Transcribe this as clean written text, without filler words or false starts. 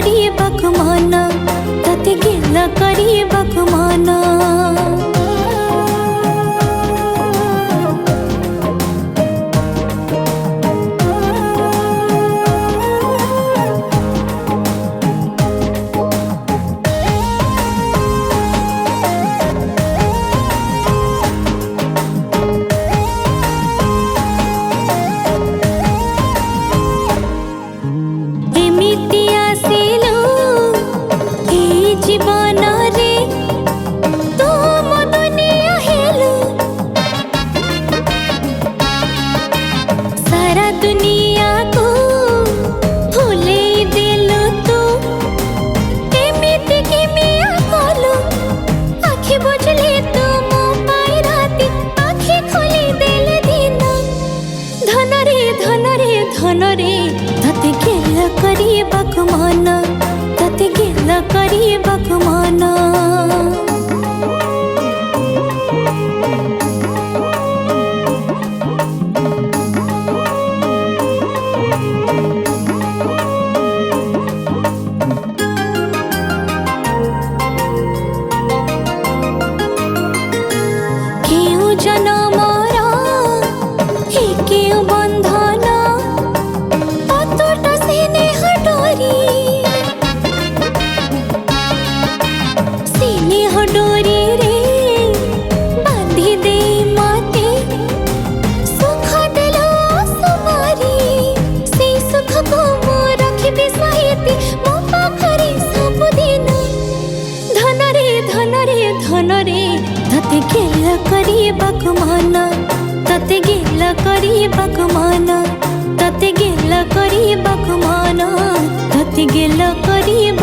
କରିବାକୁ ମନ ତତେ ଗେଲ କରିବାକୁ ମନ धनरे तते गेल କରିବାକୁ ମନ ତତେ ଗେଲ କରିବାକୁ ମନ କେଉଁ ଜନମର ଏ କେଉଁ ବନ୍ଧନ धनरे तते गेल କରିବାକୁ ମନ ତତେ ଗେଲ କରିବାକୁ ମନ ତତେ ଗେଲ କରିବାକୁ ମନ ତତେ ଗେଲ କରିବା